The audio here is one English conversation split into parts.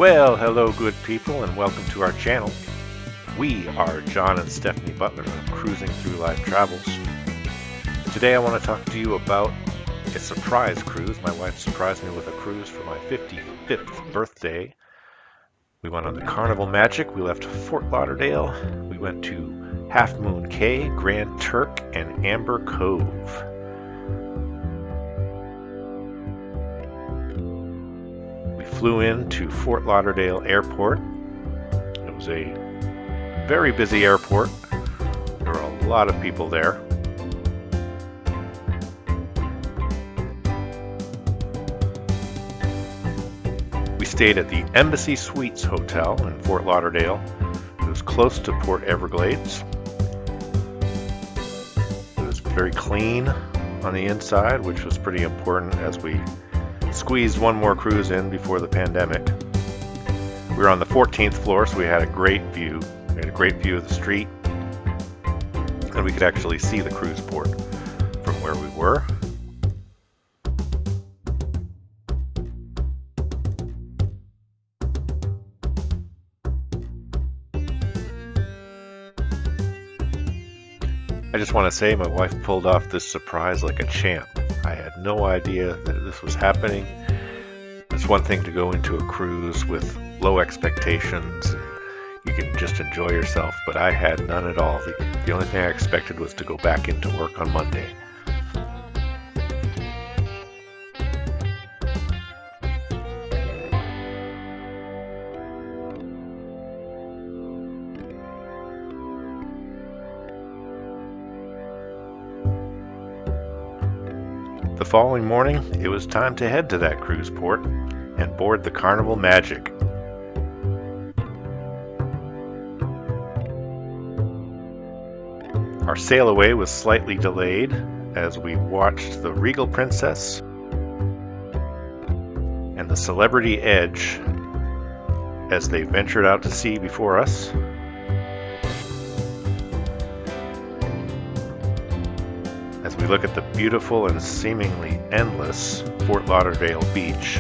Well, hello good people and welcome to our channel. We are John and Stephanie Butler of Cruising Through Life Travels. Today I want to talk to you about a surprise cruise. My wife surprised me with a cruise for my 55th birthday. We went on the Carnival Magic. We left Fort Lauderdale. We went to Half Moon Cay, Grand Turk, and Amber Cove. We flew into Fort Lauderdale Airport. It was a very busy airport. There were a lot of people there. We stayed at the Embassy Suites Hotel in Fort Lauderdale. It was close to Port Everglades. It was very clean on the inside, which was pretty important as we squeezed one more cruise in before the pandemic. We were on the 14th floor, so we had a great view. We had a great view of the street, and we could actually see the cruise port from where we were. I just want to say my wife pulled off this surprise like a champ. I had no idea that this was happening. It's one thing to go into a cruise with low expectations and you can just enjoy yourself, but I had none at all. The only thing I expected was to go back into work on Monday. The following morning, it was time to head to that cruise port and board the Carnival Magic. Our sail away was slightly delayed as we watched the Regal Princess and the Celebrity Edge as they ventured out to sea before us. As we look at the beautiful and seemingly endless Fort Lauderdale beach,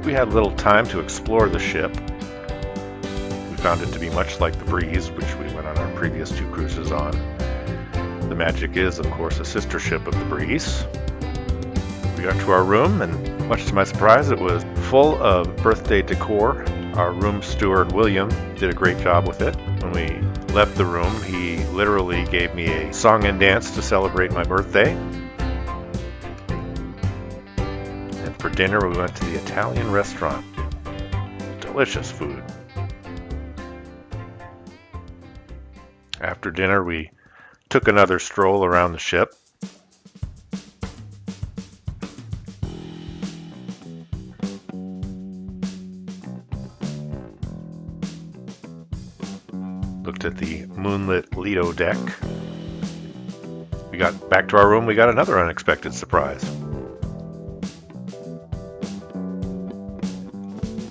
we had little time to explore the ship. We found it to be much like the Breeze, which we went on our previous two cruises on. The Magic is, of course, a sister ship of the Breeze. We got to our room, and much to my surprise, it was full of birthday decor. Our room steward, William, did a great job with it. When we left the room, he literally gave me a song and dance to celebrate my birthday. And for dinner, we went to the Italian restaurant. Delicious food. After dinner, we took another stroll around the ship. Looked at the moonlit Lido deck. We got back to our room, we got another unexpected surprise.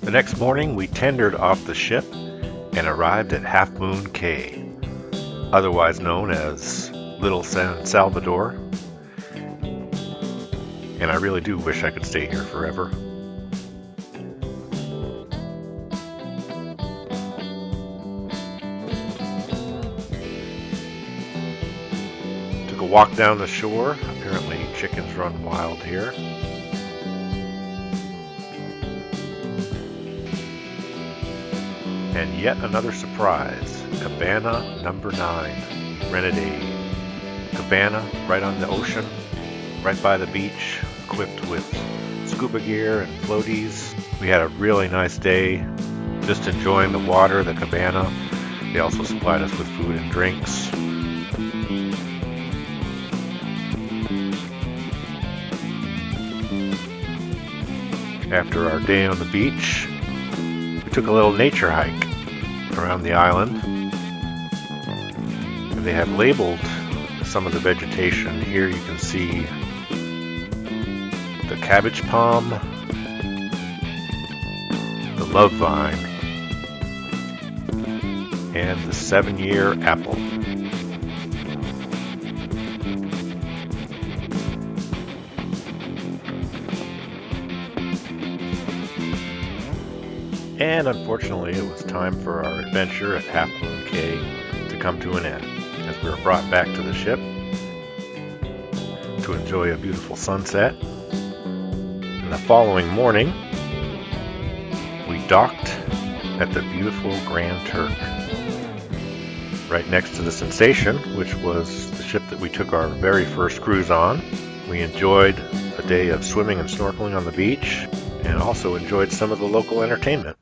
The next morning, we tendered off the ship and arrived at Half Moon Cay, otherwise known as Little San Salvador. And I really do wish I could stay here forever. Took a walk down the shore. Apparently chickens run wild here. And yet another surprise, Cabana number 9, Rented cabana right on the ocean, right by the beach, equipped with scuba gear and floaties. We had a really nice day, just enjoying the water, the cabana. They also supplied us with food and drinks. After our day on the beach, we took a little nature hike around the island, and they had labeled some of the vegetation. Here you can see the cabbage palm, the love vine, and the 7-year apple. And unfortunately, it was time for our adventure at Half Moon Cay to come to an end, as we were brought back to the ship to enjoy a beautiful sunset. And the following morning, we docked at the beautiful Grand Turk, right next to the Sensation, which was the ship that we took our very first cruise on. We enjoyed a day of swimming and snorkeling on the beach, and also enjoyed some of the local entertainment.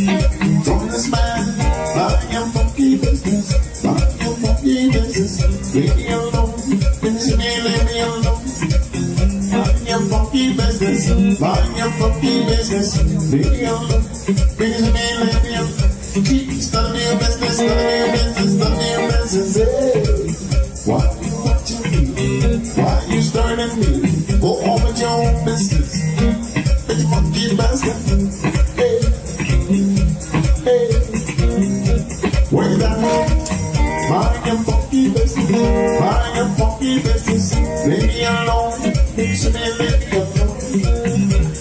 From this man, I am funky business. I am funky business. Leave me alone. Leave me alone. I am funky business. I am funky business. Leave me alone. Leave me alone. Keep studying your business, studying your business, studying your business. Hey, what you me? Why you staring at me? Go on with your own business. It's funky business. Hey. Where that I am funky business. I am funky business. Leave me alone. Leave me alone.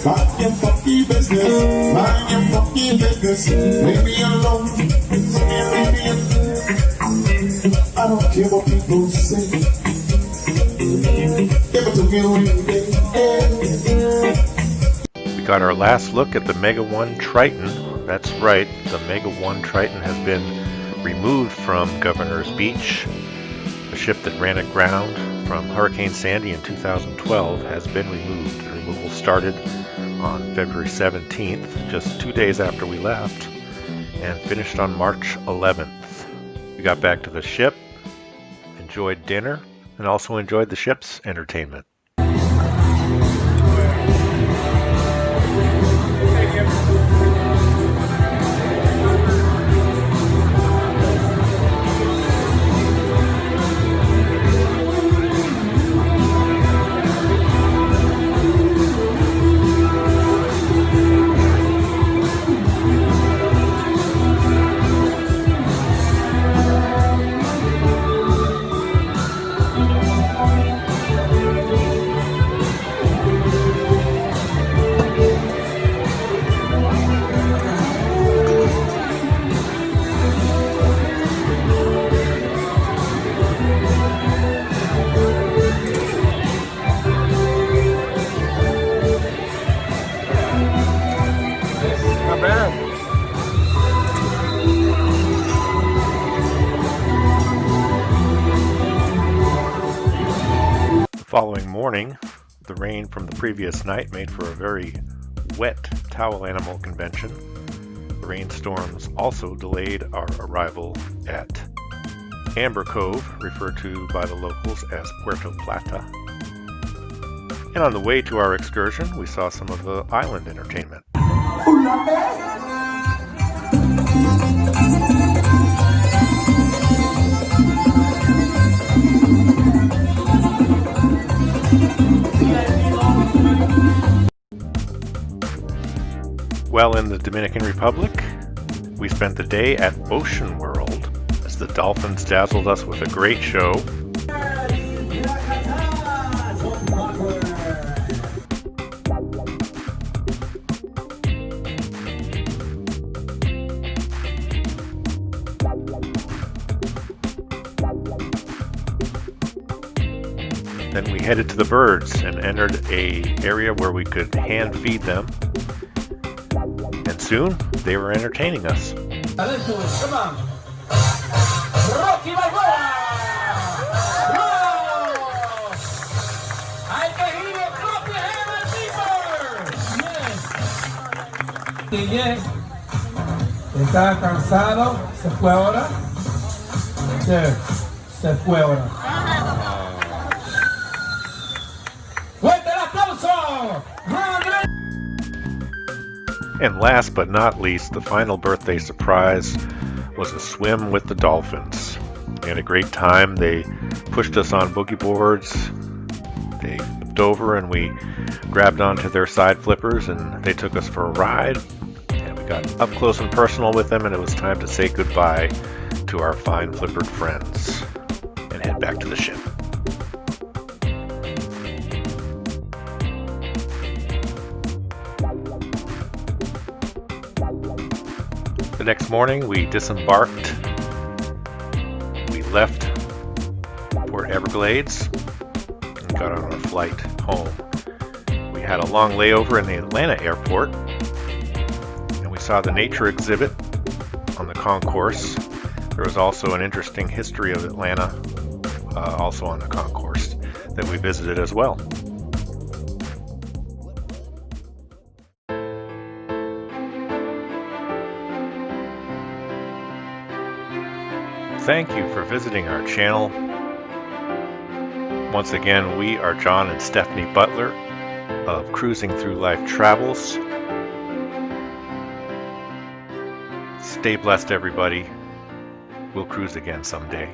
I am funky business. I am funky business. Leave me alone. Leave me alone. I don't care what people say. Give it to me every day. We got our last look at the Mega 1 Triton. That's right, the Mega 1 Triton has been removed from Governor's Beach. The ship that ran aground from Hurricane Sandy in 2012 has been removed. The removal started on February 17th, just 2 days after we left, and finished on March 11th. We got back to the ship, enjoyed dinner, and also enjoyed the ship's entertainment. Following morning, the rain from the previous night made for a very wet towel animal convention. The rainstorms also delayed our arrival at Amber Cove, referred to by the locals as Puerto Plata. And on the way to our excursion, we saw some of the island entertainment. While in the Dominican Republic, we spent the day at Ocean World as the dolphins dazzled us with a great show. Then we headed to the birds and entered an area where we could hand feed them. And soon, they were entertaining us. Come on. Rocky Balboa! ¡Hay que ir a propia hand people! Yes. Está cansado, se fue ahora. Se fue ahora. ¡Fuerte el aplauso! And last but not least, the final birthday surprise was a swim with the dolphins. We had a great time. They pushed us on boogie boards. They flipped over and we grabbed onto their side flippers and they took us for a ride. And we got up close and personal with them, and it was time to say goodbye to our fine flippered friends and head back to the ship. The next morning we disembarked. We left Port Everglades and got on our flight home. We had a long layover in the Atlanta airport, and we saw the nature exhibit on the concourse. There was also an interesting history of Atlanta also on the concourse that we visited as well. Thank you for visiting our channel. Once again, we are John and Stephanie Butler of Cruising Through Life Travels. Stay blessed, everybody. We'll cruise again someday.